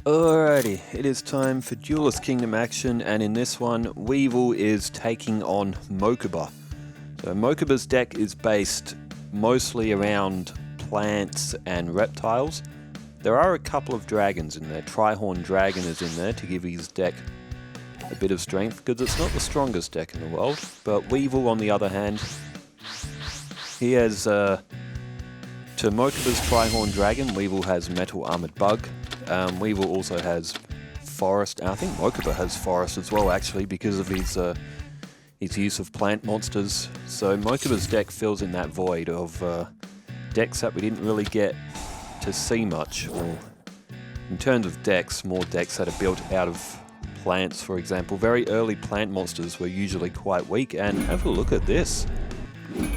Alrighty, it is time for Duelist Kingdom action, and in this one, Weevil is taking on Mokuba. So Mokuba's deck is based mostly around plants and reptiles. There are a couple of dragons in there. Trihorn Dragon is in there to give his deck a bit of strength, because it's not the strongest deck in the world. But Weevil, on the other hand, he has, to Mokuba's Trihorn Dragon, Weevil has Metal Armored Bug. Weevil also has Forest. I think Mokuba has Forest as well, actually, because of his use of plant monsters. So Mokuba's deck fills in that void of decks that we didn't really get to see much. Or in terms of decks, more decks that are built out of plants, for example. Very early plant monsters were usually quite weak, and have a look at this.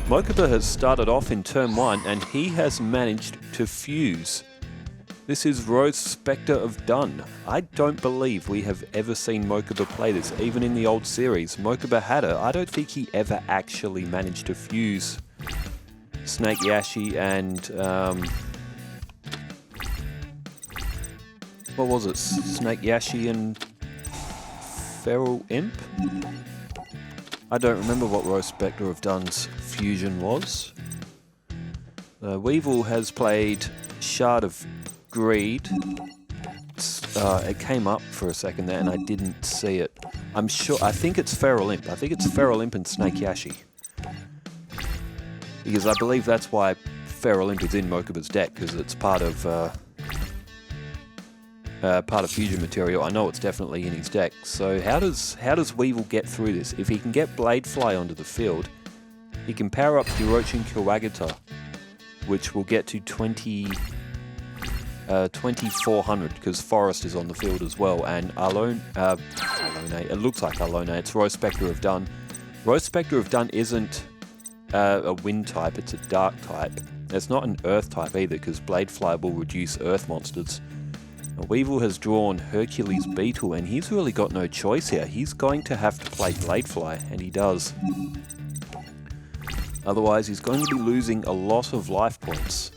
Mokuba has started off in turn 1, and he has managed to fuse. This is Rose Spectre of Dun. I don't believe we have ever seen Mokuba play this, even in the old series. Mokuba had her. I don't think he ever actually managed to fuse Snake Yashi and... what was it? Snake Yashi and Feral Imp? I don't remember what Rose Spectre of Dun's fusion was. Weevil has played Shard of Greed. It came up for a second there and I didn't see it. I think it's Feral Imp. I think it's Feral Imp and Snake Yashi. Because I believe that's why Feral Imp is in Mokuba's deck, because it's part of fusion material. I know it's definitely in his deck. So how does Weevil get through this? If he can get Bladefly onto the field, he can power up Yugioh Duelist, which will get to 2400, because Forest is on the field as well, and Alone, it looks like Alone, it's Rose Spectre of Dun. Rose Spectre of Dun isn't a wind type, it's a dark type. It's not an earth type either, because Bladefly will reduce earth monsters. Now, Weevil has drawn Hercules Beetle, and he's really got no choice here. He's going to have to play Bladefly, and he does. Otherwise, he's going to be losing a lot of life points.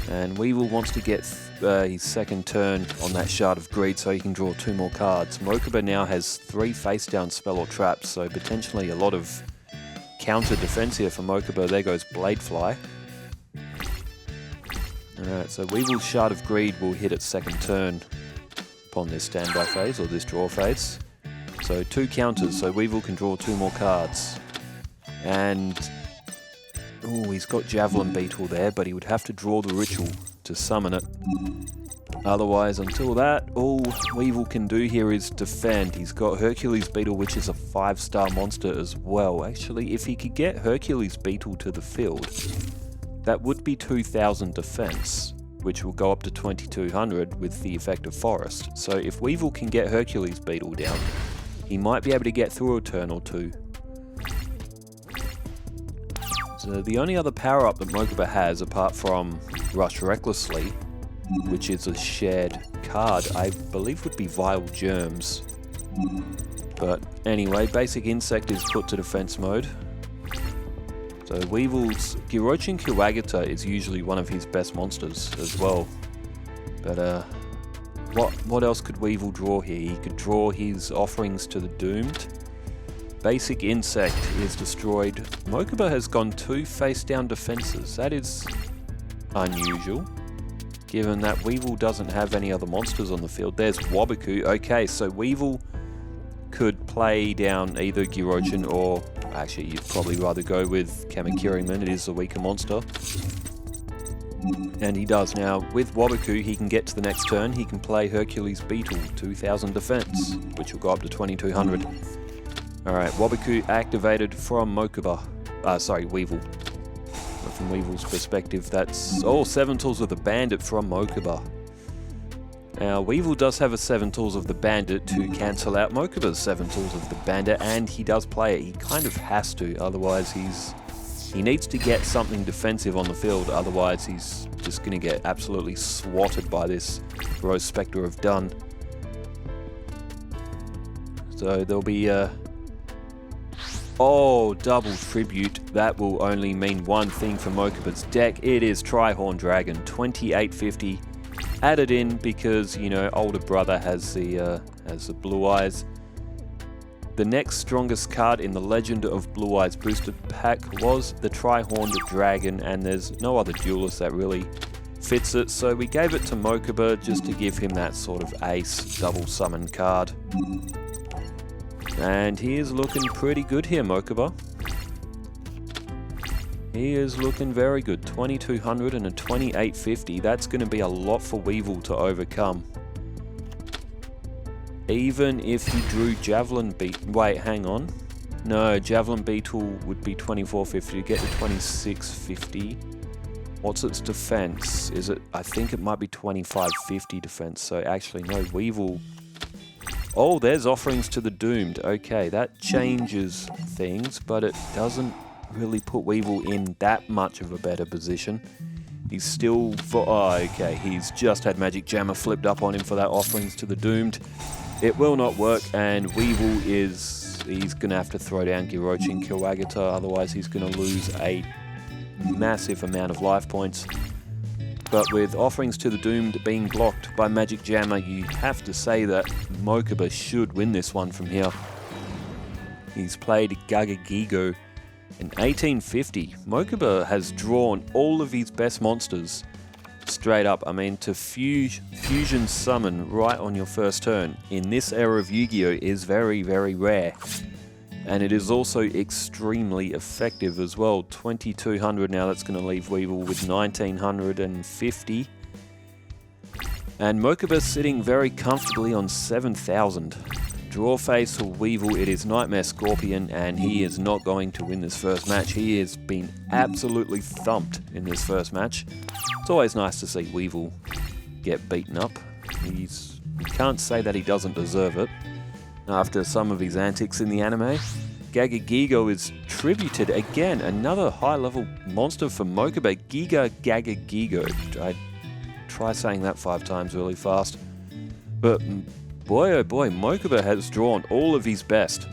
And Weevil wants to get his second turn on that Shard of Greed so he can draw 2 more cards. Mokuba now has 3 face-down spell or traps, so potentially a lot of counter defense here for Mokuba. There goes Bladefly. Alright, so Weevil's Shard of Greed will hit its second turn upon this standby phase, or this draw phase. So 2 counters, so Weevil can draw 2 more cards. And... oh, he's got Javelin Beetle there, but he would have to draw the ritual to summon it. Otherwise, until that, all Weevil can do here is defend. He's got Hercules Beetle, which is a 5-star monster as well. Actually, if he could get Hercules Beetle to the field, that would be 2000 defense, which will go up to 2200 with the effect of Forest. So if Weevil can get Hercules Beetle down, he might be able to get through a turn or 2. So the only other power-up that Mokuba has, apart from Rush Recklessly, which is a shared card, I believe would be Vile Germs. But anyway, Basic Insect is put to defense mode. So Weevil's Yugioh Duelist is usually one of his best monsters as well. But what else could Weevil draw here? He could draw his Offerings to the Doomed. Basic Insect is destroyed. Mokuba has gone 2 face-down defenses. That is unusual, given that Weevil doesn't have any other monsters on the field. There's Waboku. Okay, so Weevil could play down either Yugioh or... actually, you'd probably rather go with Kamakiriman. It is a weaker monster. And he does. Now, with Waboku, he can get to the next turn. He can play Hercules Beetle, 2000 defense, which will go up to 2200. Alright, Waboku activated from Mokuba. Weevil. But from Weevil's perspective, that's all 7 Tools of the Bandit from Mokuba. Now, Weevil does have a 7 Tools of the Bandit to cancel out Mokuba's 7 Tools of the Bandit, and he does play it. He kind of has to, otherwise he needs to get something defensive on the field, otherwise he's just going to get absolutely swatted by this Rose Spectre of Dun. So there'll be oh, double tribute. That will only mean one thing for Mokuba's deck. It is Trihorn Dragon, 2850. added in because, you know, older brother has the blue eyes. The next strongest card in the Legend of Blue Eyes boosted pack was the Tri-Horned Dragon, and there's no other duelist that really fits it, so we gave it to Mokuba just to give him that sort of ace double summon card. And he is looking pretty good here, Mokuba. He is looking very good. 2200 and a 2850. That's going to be a lot for Weevil to overcome. Even if he drew Javelin Beetle... Wait, hang on. No, Javelin Beetle would be 2450 to get to 2650. What's its defense? Is it... I think it might be 2550 defense. So actually, no, Weevil... Oh, there's Offerings to the Doomed. Okay, that changes things, but it doesn't really put Weevil in that much of a better position. He's still... Oh, okay, he's just had Magic Jammer flipped up on him for that Offerings to the Doomed. It will not work, and Weevil is... He's going to have to throw down Girochi and Kiwagata, otherwise he's going to lose a massive amount of life points. But with Offerings to the Doomed being blocked by Magic Jammer, you have to say that Mokuba should win this one from here. He's played Gagagigo in 1850. Mokuba has drawn all of his best monsters straight up. I mean, to fusion summon right on your first turn in this era of Yu-Gi-Oh! Is very, very rare. And it is also extremely effective as well. 2200 now, that's going to leave Weevil with 1950. And Mokuba sitting very comfortably on 7000. Draw face for Weevil, it is Nightmare Scorpion, and he is not going to win this first match. He has been absolutely thumped in this first match. It's always nice to see Weevil get beaten up. You can't say that he doesn't deserve it after some of his antics in the anime. Gagagigo is tributed again, another high-level monster for Mokuba. Giga Gagagigo. I try saying that 5 times really fast. But boy oh boy, Mokuba has drawn all of his best.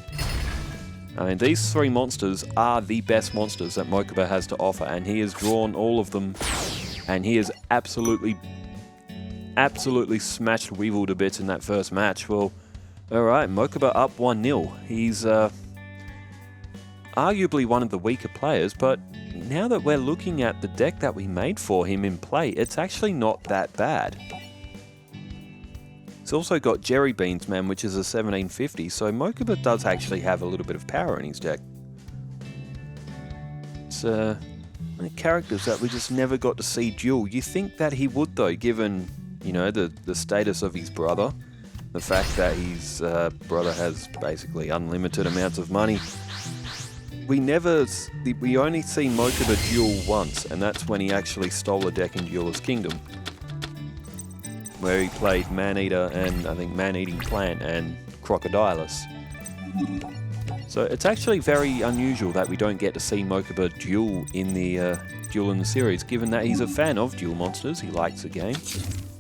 I mean, these 3 monsters are the best monsters that Mokuba has to offer, and he has drawn all of them, and he has absolutely smashed Weevil to bits in that first match. Well, alright, Mokuba up 1-0. He's arguably one of the weaker players, but now that we're looking at the deck that we made for him in play, it's actually not that bad. He's also got Jerry Beans Man, which is a 1750, so Mokuba does actually have a little bit of power in his deck. It's characters that we just never got to see duel. You think that he would though, given, you know, the status of his brother, the fact that his brother has basically unlimited amounts of money. We only see Mokuba duel once, and that's when he actually stole a deck in Duelist Kingdom, where he played Maneater and I think Man-Eating Plant and Crocodilus. So it's actually very unusual that we don't get to see Mokuba duel in the series, given that he's a fan of duel monsters. He likes the game,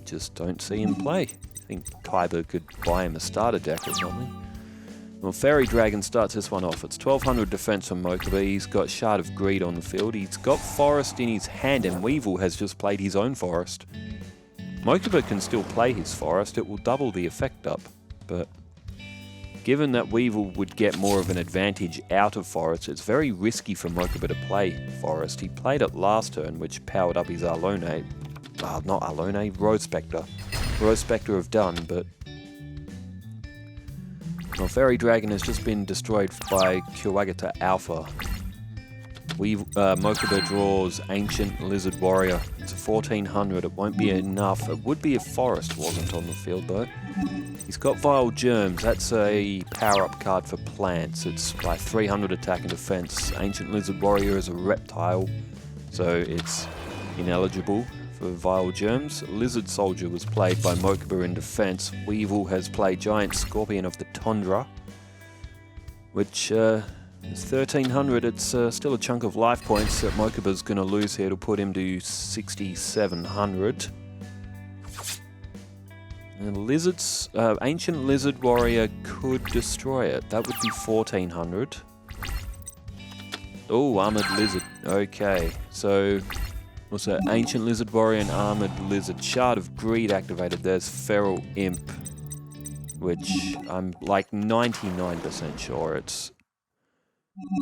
just don't see him play. I think Kaiba could buy him a starter deck or something. Well, Fairy Dragon starts this one off. It's 1200 defense from Mokuba. He's got Shard of Greed on the field. He's got Forest in his hand, and Weevil has just played his own Forest. Mokuba can still play his Forest. It will double the effect up. But given that Weevil would get more of an advantage out of Forest, it's very risky for Mokuba to play Forest. He played it last turn, which powered up his Arlone. Not Arlone, Rose Spectre. Rose Spectre of Dun, but... Well, Fairy Dragon has just been destroyed by Kiwagata Alpha. Mokuba draws Ancient Lizard Warrior. It's a 1400. It won't be enough. It would be if Forest wasn't on the field, though. He's got Vile Germs. That's a power-up card for plants. It's by 300 attack and defense. Ancient Lizard Warrior is a reptile, so it's ineligible for Vile Germs. Lizard Soldier was played by Mokuba in defense. Weevil has played Giant Scorpion of the Tundra, which is 1300. It's still a chunk of life points that Mokuba's going to lose here to put him to 6700. And Ancient Lizard Warrior could destroy it. That would be 1400. Oh, Armored Lizard. Okay, so What's that? Ancient Lizard Warrior and Armored Lizard. Shard of Greed activated. There's Feral Imp, which I'm like 99% sure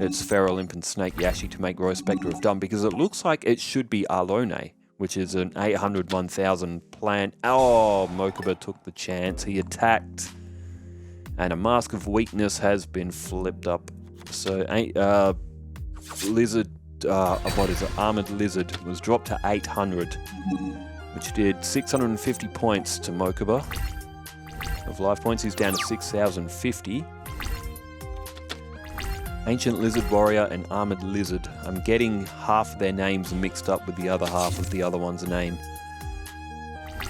it's Feral Imp and Snake Yashi to make Rose Spectre of Dumb, because it looks like it should be Arlone, which is an 800 1000 plant. Oh, Mokuba took the chance. He attacked. And a Mask of Weakness has been flipped up. So, Lizard, what is it? Armored Lizard was dropped to 800, which did 650 points to Mokuba. Of life points, he's down to 6050. Ancient Lizard Warrior and Armored Lizard. I'm getting half their names mixed up with the other half of the other one's name.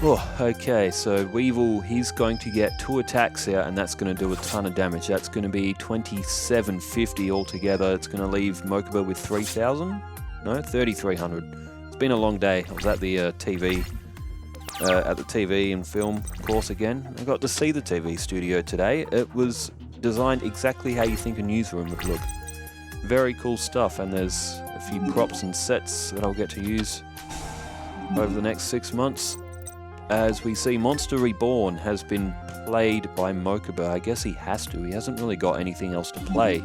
Oh, okay, so Weevil, he's going to get 2 attacks here, and that's going to do a ton of damage. That's going to be 2750 altogether. It's going to leave Mokuba with 3000? No, 3300. It's been a long day. I was at the TV and film course again. I got to see the TV studio today. It was designed exactly how you think a newsroom would look. Very cool stuff, and there's a few props and sets that I'll get to use over the next 6 months. As we see, Monster Reborn has been played by Mokuba. I guess he has to. He hasn't really got anything else to play.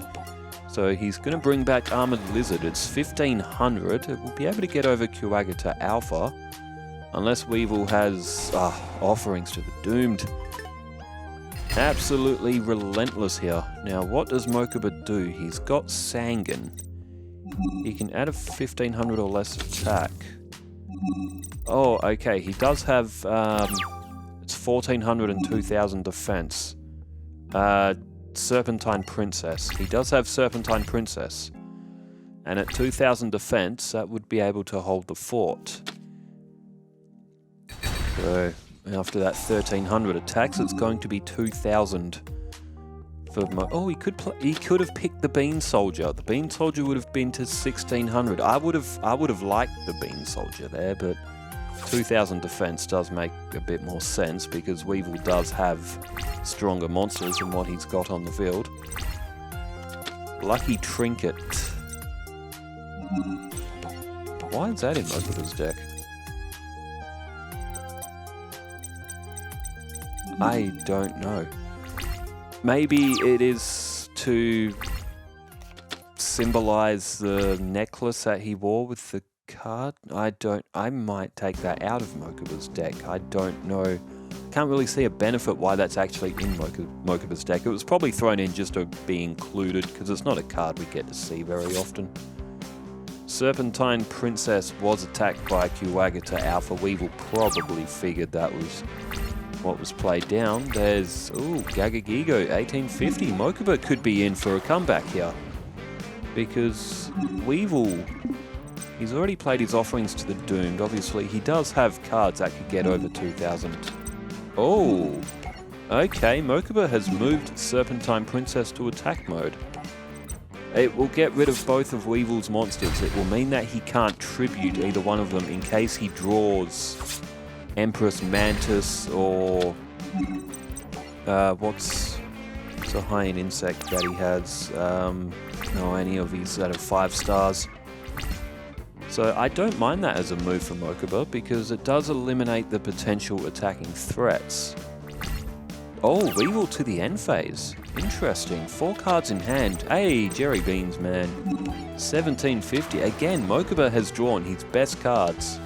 So he's going to bring back Armored Lizard. It's 1500. It will be able to get over Kuwaga to Alpha, unless Weevil has offerings to the Doomed. Absolutely relentless here. Now, what does Mokuba do? He's got Sangan. He can add a 1500 or less attack. Oh, okay. He does have, it's 1400 and 2000 defense. Serpentine Princess. He does have Serpentine Princess. And at 2000 defense, that would be able to hold the fort. So, after that 1300 attacks, it's going to be 2000 for oh, he could have picked the Bean Soldier. The Bean Soldier would have been to 1600. I would have liked the Bean Soldier there, but 2000 defense does make a bit more sense because Weevil does have stronger monsters than what he's got on the field. Lucky Trinket. Why is that in Mokuba's deck? I don't know. Maybe it is to symbolize the necklace that he wore with the card. I might take that out of Mokuba's deck. I don't know. Can't really see a benefit why that's actually in Mokuba's deck. It was probably thrown in just to be included because it's not a card we get to see very often. Serpentine Princess was attacked by Kuwaga to Alpha. Weevil probably figured that was what was played down. There's, Gagagigo, 1850. Mokuba could be in for a comeback here. Because Weevil, he's already played his offerings to the Doomed. Obviously, he does have cards that could get over 2000. Oh, okay. Mokuba has moved Serpentine Princess to attack mode. It will get rid of both of Weevil's monsters. It will mean that he can't tribute either one of them in case he draws Empress Mantis or what's a high-end insect that he has? No, any of these that have 5 stars. So I don't mind that as a move for Mokuba because it does eliminate the potential attacking threats. Oh, Weevil to the end phase. Interesting. 4 cards in hand. Hey, Jerry Beans, man. 1750. Again, Mokuba has drawn his best cards.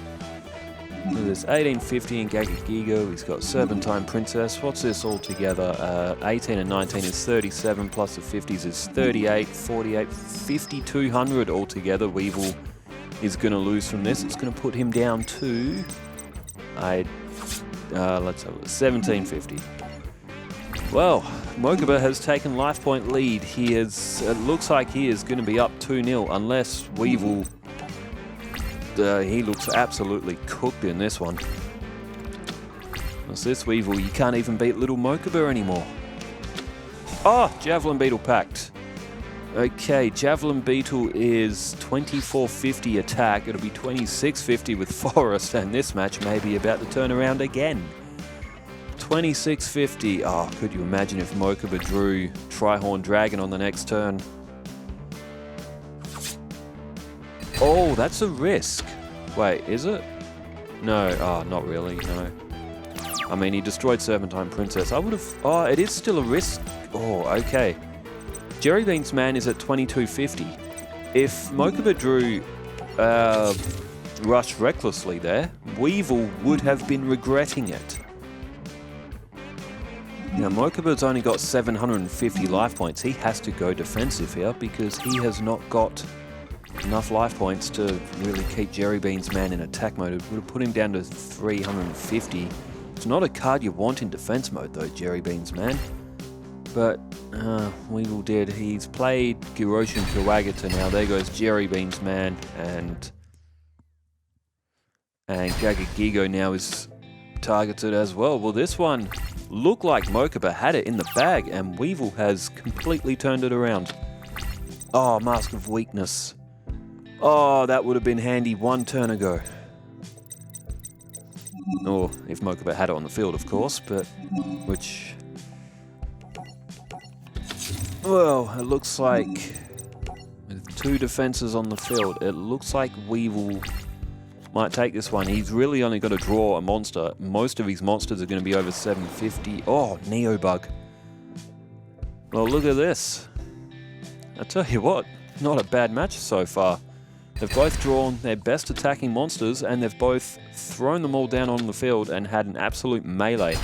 So there's 1850 in Gagagigo. He's got Serpentine Princess. What's this all together? 18 and 19 is 37, plus the 50s is 38, 48, 5200 altogether. Weevil is going to lose from this. It's going to put him down to, let's have a 1750. Well, Mokuba has taken life point lead. It looks like he is going to be up 2-0 unless Weevil, he looks absolutely cooked in this one. What's this, Weevil? You can't even beat little Mokuba anymore. Oh, Javelin Beetle Pact. Okay, Javelin Beetle is 2450 attack. It'll be 2650 with Forest, and this match may be about to turn around again. 2650. Oh, could you imagine if Mokuba drew Trihorn Dragon on the next turn? Oh, that's a risk. Wait, is it? No, oh, not really, no. I mean, he destroyed Serpentine Princess. I would have... Oh, it is still a risk. Oh, okay. Jerry Bean's man is at 2250. If Mokuba drew Rush recklessly there, Weevil would have been regretting it. Now, Mokuba's only got 750 life points. He has to go defensive here because he has not got enough life points to really keep Jerry Bean's man in attack mode. It would have put him down to 350. It's not a card you want in defense mode though, Jerry Bean's man. But Weevil did. He's played Giroshin Kuwagata now. There goes Jerry Bean's man, and Gagagigo now is targeted as well. Well, this one looked like Mokuba had it in the bag, and Weevil has completely turned it around. Oh, Mask of Weakness. Oh, that would have been handy one turn ago. Or if Mokuba had it on the field, of course, but which... Well, it looks like with two defenses on the field, it looks like Weevil might take this one. He's really only got to draw a monster. Most of his monsters are going to be over 750. Oh, Neobug. Well, look at this. I tell you what, not a bad match so far. They've both drawn their best attacking monsters, and they've both thrown them all down on the field and had an absolute melee.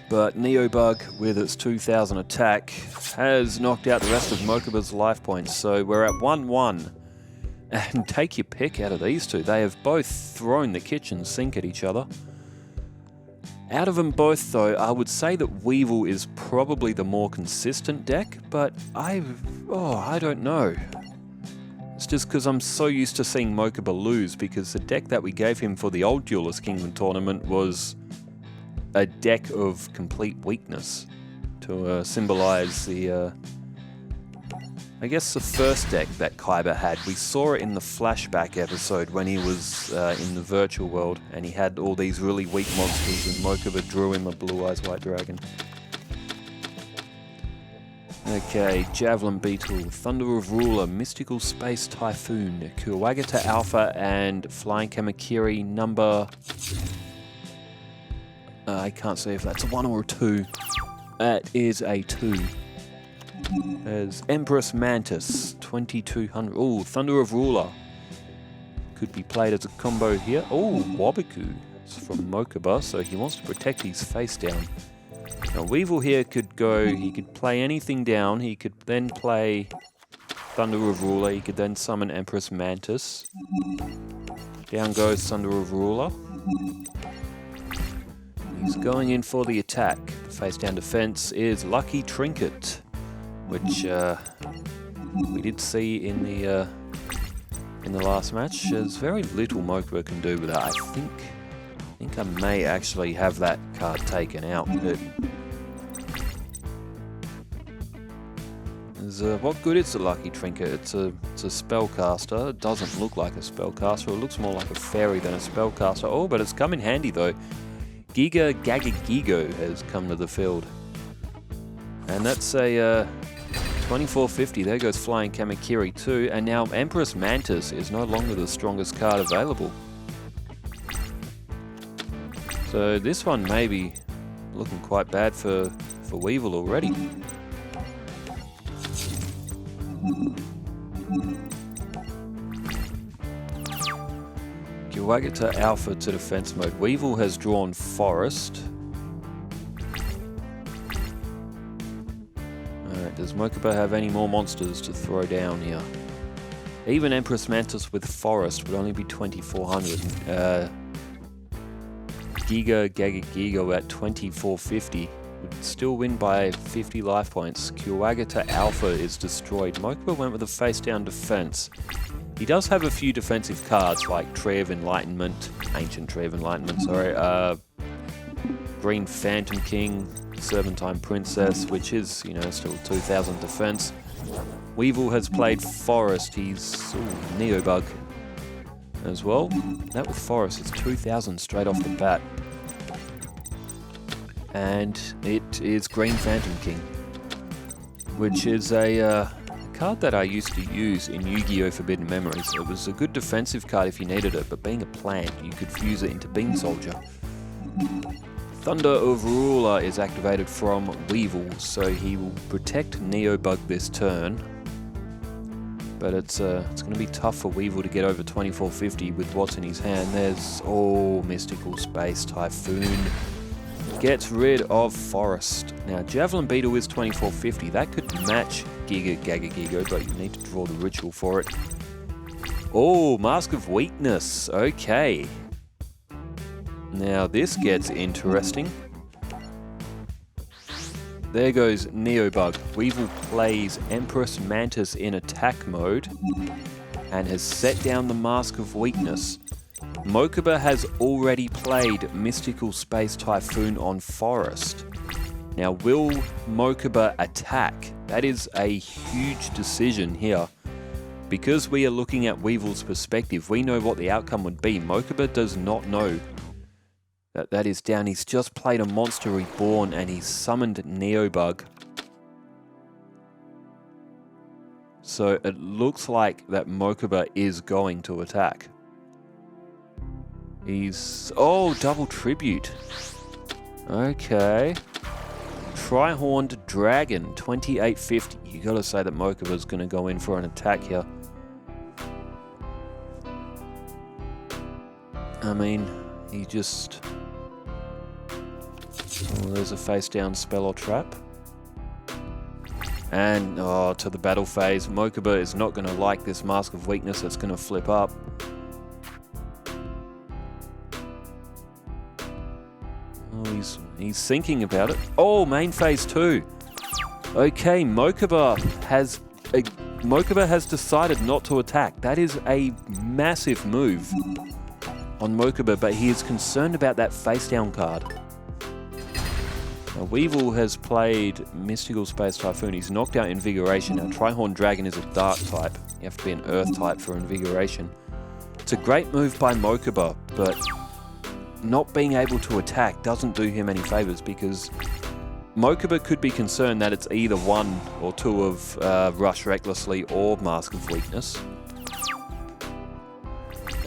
But Neobug, with its 2000 attack, has knocked out the rest of Mokuba's life points. So we're at 1-1. And take your pick out of these two. They have both thrown the kitchen sink at each other. Out of them both, though, I would say that Weevil is probably the more consistent deck, but I don't know. It's just because I'm so used to seeing Mokuba lose, because the deck that we gave him for the old Duelist Kingdom tournament was a deck of complete weakness to symbolize the, I guess the first deck that Kaiba had. We saw it in the flashback episode when he was in the virtual world, and he had all these really weak monsters, and Mokuba drew him a Blue Eyes White Dragon. Okay, Javelin Beetle, Thunder of Ruler, Mystical Space Typhoon, Kuwagata Alpha, and Flying Kamakiri number... I can't say if that's a 1 or a 2. That is a 2. There's Empress Mantis, 2200. Oh, Thunder of Ruler. Could be played as a combo here. Oh, Wabiku. It's from Mokuba, so he wants to protect his face down. Now, Weevil here could go, he could play anything down. He could then play Thunder of Ruler. He could then summon Empress Mantis. Down goes Thunder of Ruler. He's going in for the attack. The face down defense is Lucky Trinket, which we did see in the last match. There's very little Mokuba can do with that. I think I may actually have that card taken out. But what good is the Lucky Trinket? It's a spellcaster. It doesn't look like a spellcaster. It looks more like a fairy than a spellcaster. Oh, but it's come in handy though. Gagagigo has come to the field. And that's a 2450. There goes Flying Kamakiri too. And now Empress Mantis is no longer the strongest card available. So this one may be looking quite bad for Weevil already. Kuwagata Alpha to defense mode. Weevil has drawn Forest. Alright, does Mokuba have any more monsters to throw down here? Even Empress Mantis with Forest would only be 2400. Gagagigo at 2450 would still win by 50 life points. Kuwagata Alpha is destroyed. Mokuba went with a face down defense. He does have a few defensive cards like Tree of Enlightenment, Ancient Tree of Enlightenment, sorry, Green Phantom King, Serpentine Princess, which is, still 2000 defense. Weevil has played Forest. He's Neobug as well. That with Forest is 2000 straight off the bat. And it is Green Phantom King, which is a card that I used to use in Yu-Gi-Oh! Forbidden Memories. It was a good defensive card if you needed it, but being a plant, you could fuse it into Beam Soldier. Thunder Overruler is activated from Weevil, so he will protect Neobug this turn. But it's going to be tough for Weevil to get over 2450 with what's in his hand. There's, Mystical Space Typhoon. Gets rid of Forest. Now, Javelin Beetle is 2450. That could match Giga Gaga Gigo, but you need to draw the ritual for it. Oh, Mask of Weakness. Okay. Now, this gets interesting. There goes Neobug. Weevil plays Empress Mantis in attack mode and has set down the Mask of Weakness. Mokuba has already played Mystical Space Typhoon on Forest. Now, will Mokuba attack? That is a huge decision here. Because we are looking at Weevil's perspective, we know what the outcome would be. Mokuba does not know that is down. He's just played a Monster Reborn and he's summoned Neobug. So it looks like that Mokuba is going to attack. He's... double tribute. Okay. Tri-Horned Dragon, 2850. You gotta say that Mokuba's gonna go in for an attack here. I mean, he just... there's a face down spell or trap. And, to the battle phase. Mokuba is not gonna like this Mask of Weakness that's gonna flip up. He's thinking about it. Main phase 2. Okay, Mokuba has decided not to attack. That is a massive move on Mokuba, but he is concerned about that face down card. Now, Weevil has played Mystical Space Typhoon. He's knocked out Invigoration. Now, Tri-Horned Dragon is a dark type. You have to be an earth type for Invigoration. It's a great move by Mokuba, but not being able to attack doesn't do him any favors because Mokuba could be concerned that it's either one or two of Rush Recklessly or Mask of Weakness.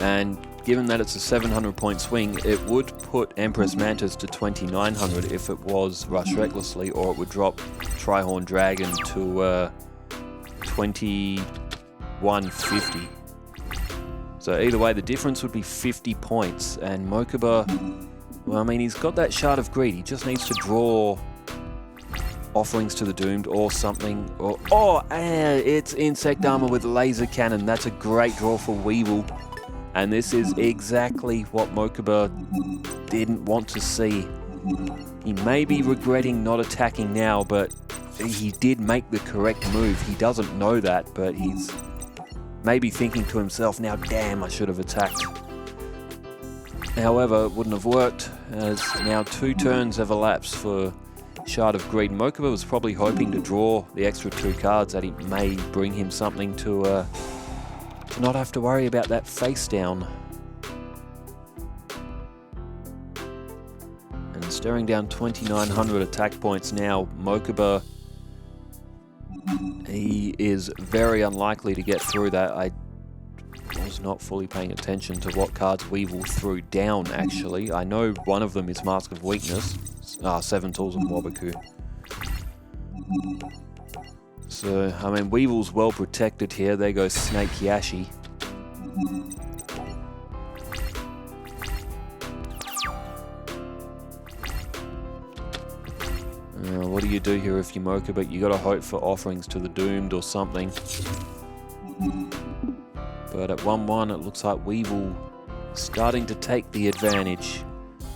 And given that it's a 700 point swing, it would put Empress Mantis to 2900 if it was Rush Recklessly, or it would drop Tri-Horned Dragon to 2150. So either way, the difference would be 50 points. And Mokuba, well, I mean, he's got that Shard of Greed. He just needs to draw Offerings to the Doomed or something. It's Insect Armor with Laser Cannon. That's a great draw for Weevil. And this is exactly what Mokuba didn't want to see. He may be regretting not attacking now, but he did make the correct move. He doesn't know that, but he's maybe thinking to himself, now damn, I should have attacked. However, it wouldn't have worked, as now 2 turns have elapsed for Shard of Greed. Mokuba was probably hoping to draw the extra 2 cards that he may bring him something to not have to worry about that face down. And staring down 2900 attack points now, Mokuba, he is very unlikely to get through that. I was not fully paying attention to what cards Weevil threw down, actually. I know one of them is Mask of Weakness. 7 Tools and Wabaku. So, I mean, Weevil's well protected here. There goes Snake Yashi. What do you do here if you Mokuba? You gotta hope for Offerings to the Doomed or something. But at 1-1, it looks like Weevil starting to take the advantage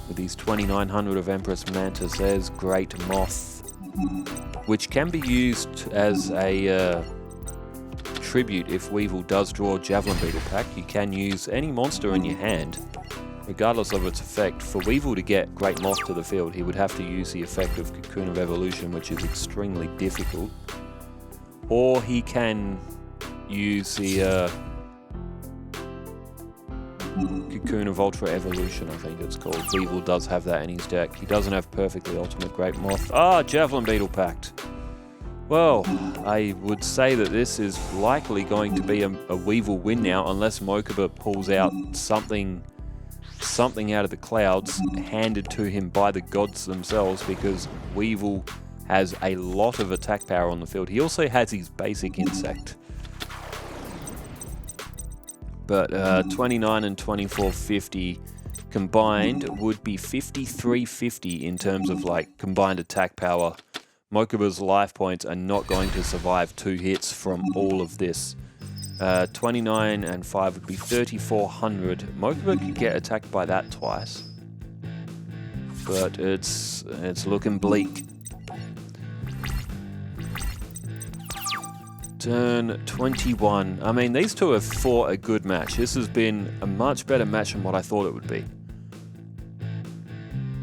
with these 2900 of Empress Mantis. There's Great Moth, which can be used as a tribute if Weevil does draw Javelin Beetle pack. You can use any monster in your hand, regardless of its effect. For Weevil to get Great Moth to the field, he would have to use the effect of Cocoon of Evolution, which is extremely difficult. Or he can use the Cocoon of Ultra Evolution, I think it's called. Weevil does have that in his deck. He doesn't have perfectly ultimate Great Moth. Javelin Beetle packed. Well, I would say that this is likely going to be a Weevil win now, unless Mokuba pulls out something out of the clouds handed to him by the gods themselves, because Weevil has a lot of attack power on the field. He also has his basic insect. But 29 and 2450 combined would be 5350 in terms of like combined attack power. Mokuba's life points are not going to survive 2 hits from all of this. 29 and 5 would be 3400. Mokuba could get attacked by that twice, but it's looking bleak. Turn 21. I mean, these two have fought a good match. This has been a much better match than what I thought it would be.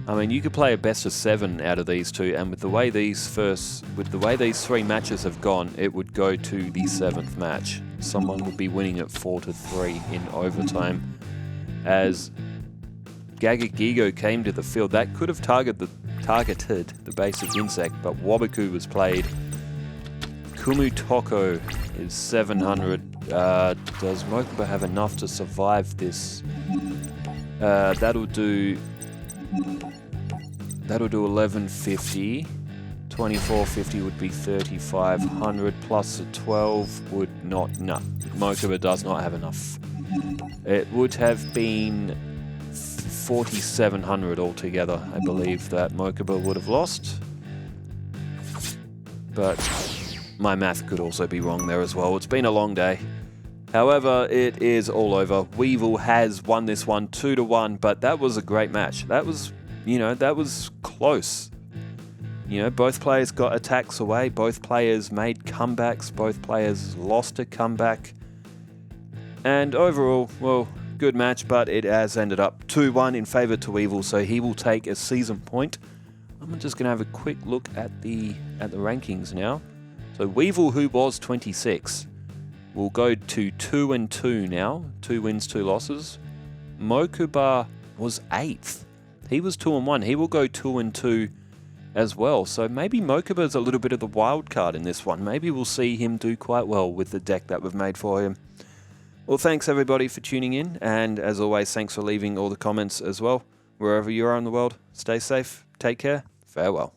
I mean, you could play a best of 7 out of these two, and with the way these 3 matches have gone, it would go to the 7th match. Someone would be winning at 4-3 in overtime. As Yugioh came to the field, that could have targeted the basic insect, but Wabaku was played. Kumutoko is 700. Does Mokuba have enough to survive this? That'll do 1150. 2450 would be 3500 plus a 12 would not. No, Mokuba does not have enough. It would have been 4700 altogether, I believe, that Mokuba would have lost. But my math could also be wrong there as well. It's been a long day. However, it is all over. Weevil has won this one 2-1, but that was a great match. That was, that was close. Both players got attacks away. Both players made comebacks. Both players lost a comeback. And overall, well, good match, but it has ended up 2-1 in favour to Weevil, so he will take a season point. I'm just going to have a quick look at the rankings now. So Weevil, who was 26, will go to 2-2 now. 2 wins, 2 losses. Mokuba was 8th. He was 2-1. He will go 2-2 as well. So maybe Mokuba's a little bit of the wild card in this one. Maybe we'll see him do quite well with the deck that we've made for him. Well, thanks everybody for tuning in, and as always, thanks for leaving all the comments as well. Wherever you are in the world, stay safe, take care, farewell.